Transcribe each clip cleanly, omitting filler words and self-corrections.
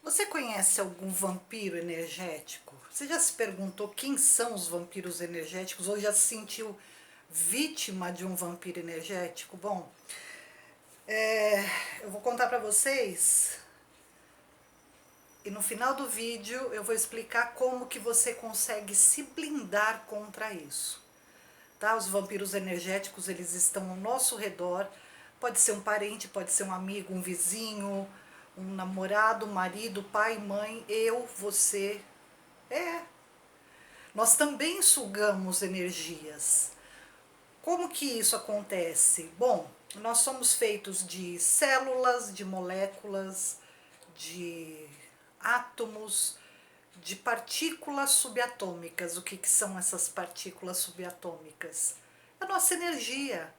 Você conhece algum vampiro energético? Você já se perguntou quem são os vampiros energéticos ou já se sentiu vítima de um vampiro energético? Bom, eu vou contar pra vocês e no final do vídeo eu vou explicar como que você consegue se blindar contra isso. Tá? Os vampiros energéticos, eles estão ao nosso redor. Pode ser um parente, pode ser um amigo, um vizinho, um namorado, um marido, pai, mãe, eu, você. É, nós também sugamos energias. Como que isso acontece? Bom, nós somos feitos de células, de moléculas, de átomos, de partículas subatômicas. O que que são essas partículas subatômicas? É a nossa energia.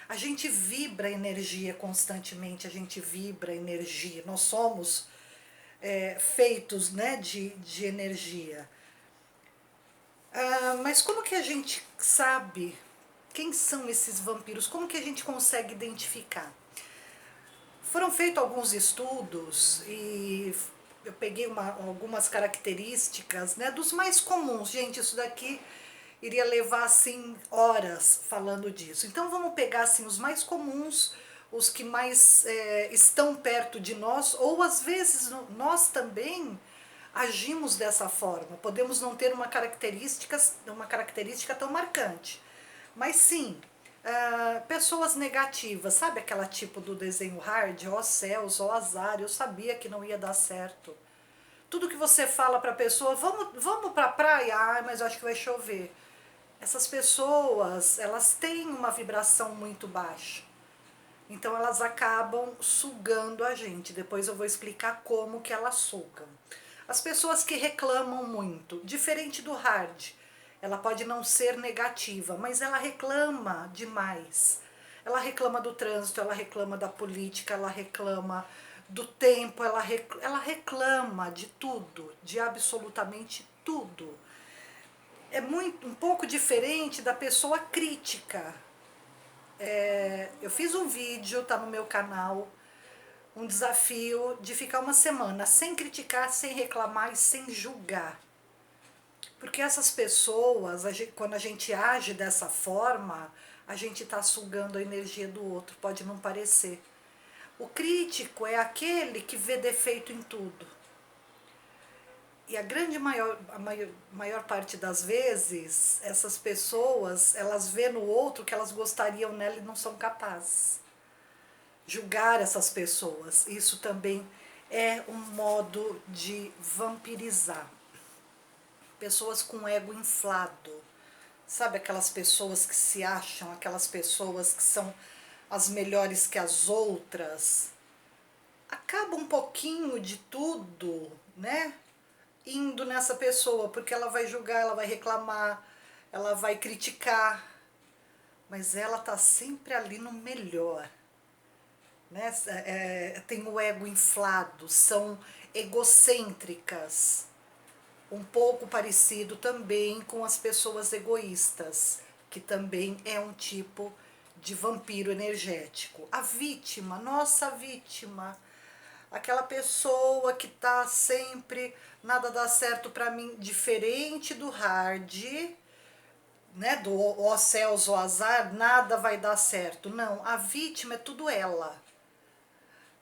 A gente vibra energia constantemente, a gente vibra energia. Nós somos feitos, né, de energia. Mas como que a gente sabe quem são esses vampiros? Como que a gente consegue identificar? Foram feitos alguns estudos e eu peguei algumas características, né, dos mais comuns. Gente, isso daqui iria levar assim horas falando disso. Então vamos pegar assim os mais comuns, os que mais estão perto de nós, ou às vezes nós também agimos dessa forma. Podemos não ter uma característica tão marcante, mas sim, pessoas negativas, sabe aquela tipo do desenho hard? Ó céus, ó azar, eu sabia que não ia dar certo. Tudo que você fala para a pessoa, vamos para a praia, mas eu acho que vai chover. Essas pessoas, elas têm uma vibração muito baixa. Então elas acabam sugando a gente. Depois eu vou explicar como que elas sugam. As pessoas que reclamam muito, diferente do hard, ela pode não ser negativa, mas ela reclama demais. Ela reclama do trânsito, ela reclama da política, ela reclama do tempo, ela reclama de tudo, de absolutamente tudo. É um pouco diferente da pessoa crítica. Eu fiz um vídeo, tá no meu canal, um desafio de ficar uma semana sem criticar, sem reclamar e sem julgar. Porque essas pessoas, quando a gente age dessa forma, a gente está sugando a energia do outro, pode não parecer. O crítico é aquele que vê defeito em tudo. E a maior parte das vezes, essas pessoas, elas vê no outro que elas gostariam nela e não são capazes. Julgar essas pessoas, isso também é um modo de vampirizar. Pessoas com ego inflado, sabe aquelas pessoas que se acham, aquelas pessoas que são as melhores que as outras, acaba um pouquinho de tudo, né, indo nessa pessoa, porque ela vai julgar, ela vai reclamar, ela vai criticar, mas ela tá sempre ali no melhor, né? Tem o ego inflado, são egocêntricas, um pouco parecido também com as pessoas egoístas, que também é um tipo de vampiro energético. A vítima, nossa vítima, aquela pessoa que tá sempre, nada dá certo para mim, diferente do hard, né, do ó céus, ó azar, nada vai dar certo. Não, a vítima é tudo ela.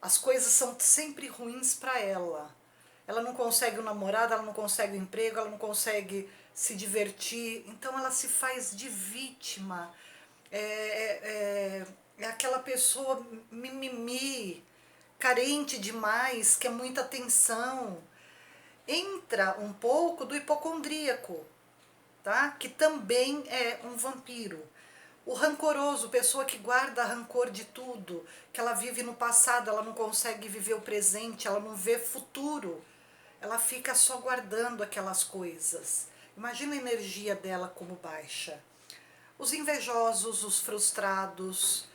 As coisas são sempre ruins para ela. Ela não consegue um namorado, ela não consegue um emprego, ela não consegue se divertir, então ela se faz de vítima. É aquela pessoa mimimi, carente demais, quer muita atenção. Entra um pouco do hipocondríaco, tá? Que também é um vampiro. O rancoroso, pessoa que guarda rancor de tudo, que ela vive no passado, ela não consegue viver o presente, ela não vê futuro, ela fica só guardando aquelas coisas. Imagina a energia dela como baixa. Os invejosos, os frustrados,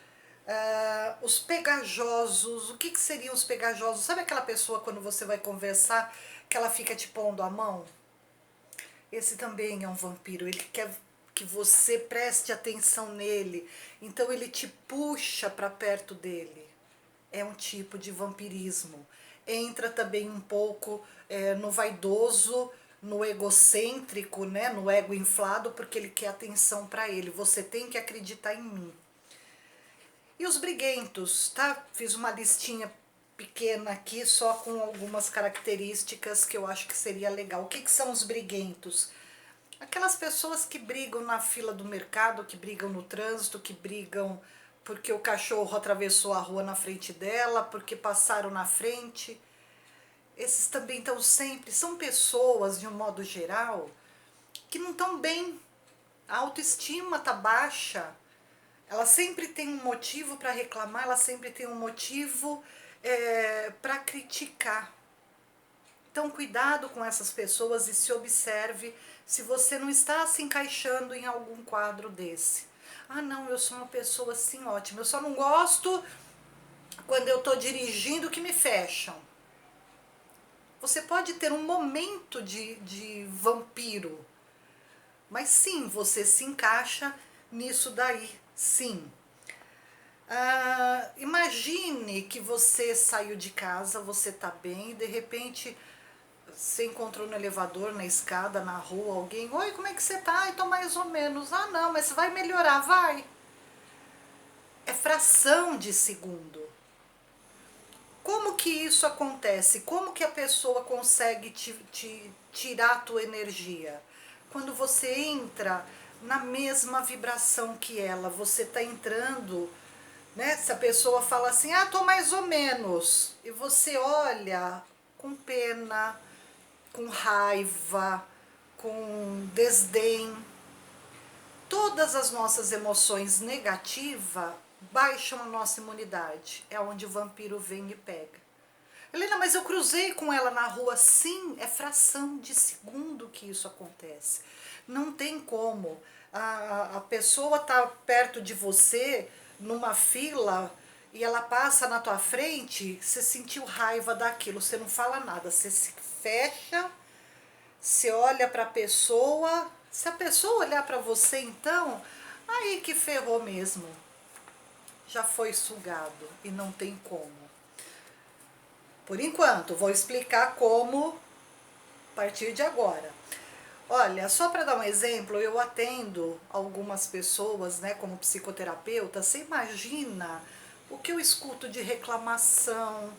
os pegajosos. O que seriam os pegajosos? Sabe aquela pessoa quando você vai conversar que ela fica te pondo a mão? Esse também é um vampiro, ele quer que você preste atenção nele, então ele te puxa para perto dele. É um tipo de vampirismo. entra também um pouco no vaidoso, no egocêntrico, né, no ego inflado, porque ele quer atenção para ele. Você tem que acreditar em mim. E os briguentos, tá? Fiz uma listinha pequena aqui, só com algumas características que eu acho que seria legal. O que que são os briguentos? Aquelas pessoas que brigam na fila do mercado, que brigam no trânsito, que brigam porque o cachorro atravessou a rua na frente dela, porque passaram na frente. Esses também estão sempre, são pessoas, de um modo geral, que não estão bem. A autoestima está baixa, ela sempre tem um motivo para reclamar, ela sempre tem um motivo para criticar. Então, cuidado com essas pessoas e se observe se você não está se encaixando em algum quadro desse. Ah, não, eu sou uma pessoa assim ótima, eu só não gosto quando eu estou dirigindo que me fecham. Você pode ter um momento de vampiro, mas sim, você se encaixa nisso daí, sim. Imagine que você saiu de casa, você tá bem, e de repente você encontrou no elevador, na escada, na rua, alguém, oi, como é que você tá? Eu tô mais ou menos. Ah, não, mas vai melhorar, vai. É fração de segundo. Como que isso acontece? Como que a pessoa consegue te tirar a tua energia? Quando você entra na mesma vibração que ela, você tá entrando, né? Se a pessoa fala assim, ah, tô mais ou menos, e você olha com pena, com raiva, com desdém, todas as nossas emoções negativas baixam a nossa imunidade. É onde o vampiro vem e pega. Helena, mas eu cruzei com ela na rua. Sim, é fração de segundo que isso acontece. Não tem como. A pessoa está perto de você, numa fila, e ela passa na tua frente, você sentiu raiva daquilo, você não fala nada, você se fecha, você olha para a pessoa. Se a pessoa olhar para você, então, aí que ferrou mesmo. Já foi sugado e não tem como. Por enquanto, vou explicar como a partir de agora. Olha, só para dar um exemplo, eu atendo algumas pessoas, né, como psicoterapeuta. Você imagina o que eu escuto de reclamação,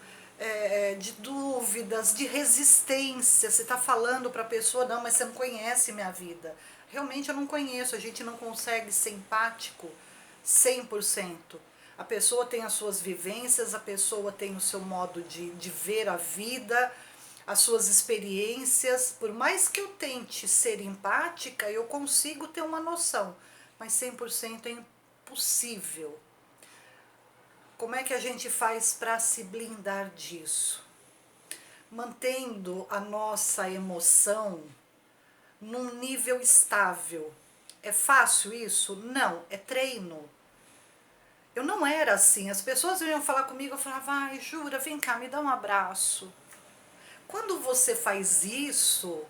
de dúvidas, de resistência. Você está falando para a pessoa, não, mas você não conhece minha vida. Realmente eu não conheço, a gente não consegue ser empático 100%. A pessoa tem as suas vivências, a pessoa tem o seu modo de ver a vida, as suas experiências. Por mais que eu tente ser empática, eu consigo ter uma noção, mas 100% é impossível. Como é que a gente faz para se blindar disso? Mantendo a nossa emoção num nível estável. É fácil isso? Não, é treino. Eu não era assim, as pessoas vinham falar comigo, eu falava, ai, jura, vem cá, me dá um abraço. Quando você faz isso,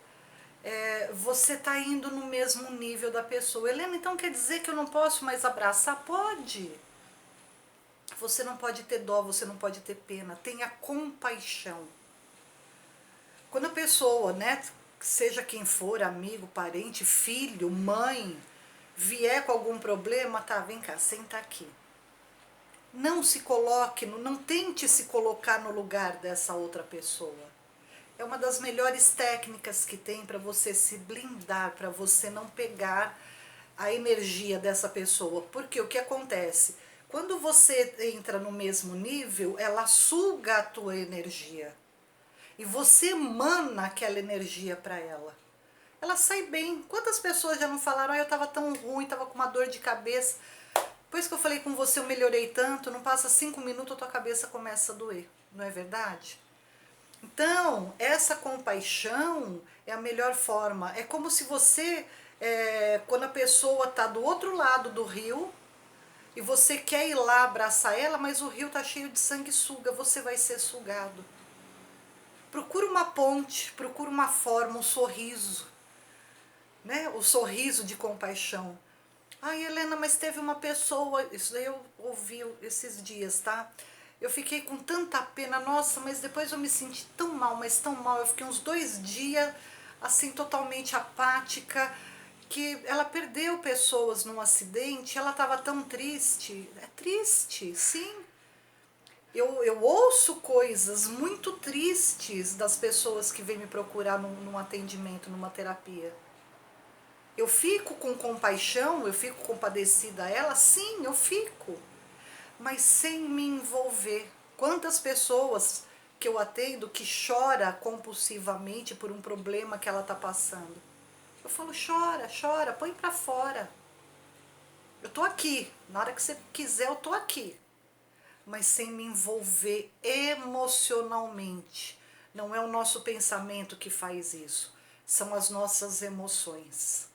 você está indo no mesmo nível da pessoa. Helena, então quer dizer que eu não posso mais abraçar? Pode. Você não pode ter dó, você não pode ter pena. Tenha compaixão. Quando a pessoa, né, seja quem for, amigo, parente, filho, mãe, vier com algum problema, tá, vem cá, senta aqui. Não se coloque, não tente se colocar no lugar dessa outra pessoa. É uma das melhores técnicas que tem para você se blindar, para você não pegar a energia dessa pessoa. Porque o que acontece? Quando você entra no mesmo nível, ela suga a tua energia. E você emana aquela energia para ela. Ela sai bem. Quantas pessoas já não falaram, ah, eu estava tão ruim, estava com uma dor de cabeça. Depois que eu falei com você, eu melhorei tanto, não passa 5 minutos, a tua cabeça começa a doer. Não é verdade? Então, essa compaixão é a melhor forma. É como se você, quando a pessoa está do outro lado do rio, e você quer ir lá abraçar ela, mas o rio está cheio de sanguessuga, você vai ser sugado. Procura uma ponte, procura uma forma, um sorriso, né? O sorriso de compaixão. Ai, Helena, mas teve uma pessoa, isso daí eu ouvi esses dias, tá? Eu fiquei com tanta pena, nossa, mas depois eu me senti tão mal, mas tão mal. Eu fiquei uns 2 dias, assim, totalmente apática, que ela perdeu pessoas num acidente, ela estava tão triste. É triste, sim. Eu ouço coisas muito tristes das pessoas que vêm me procurar num atendimento, numa terapia. Eu fico com compaixão, eu fico compadecida a ela, sim, eu fico, mas sem me envolver. Quantas pessoas que eu atendo que chora compulsivamente por um problema que ela está passando? Eu falo, chora, chora, põe para fora. Eu tô aqui, na hora que você quiser eu tô aqui, mas sem me envolver emocionalmente. Não é o nosso pensamento que faz isso, são as nossas emoções.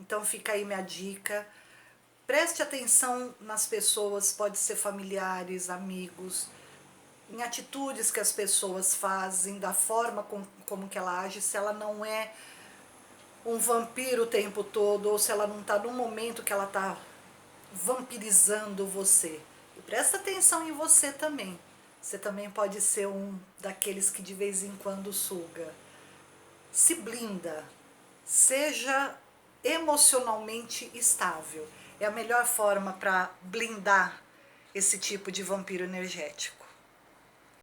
Então fica aí minha dica. Preste atenção nas pessoas, pode ser familiares, amigos, em atitudes que as pessoas fazem, da forma como que ela age, se ela não é um vampiro o tempo todo, ou se ela não está no momento que ela está vampirizando você. E presta atenção em você também. Você também pode ser um daqueles que de vez em quando suga. Se blinda. Seja emocionalmente estável. É a melhor forma para blindar esse tipo de vampiro energético.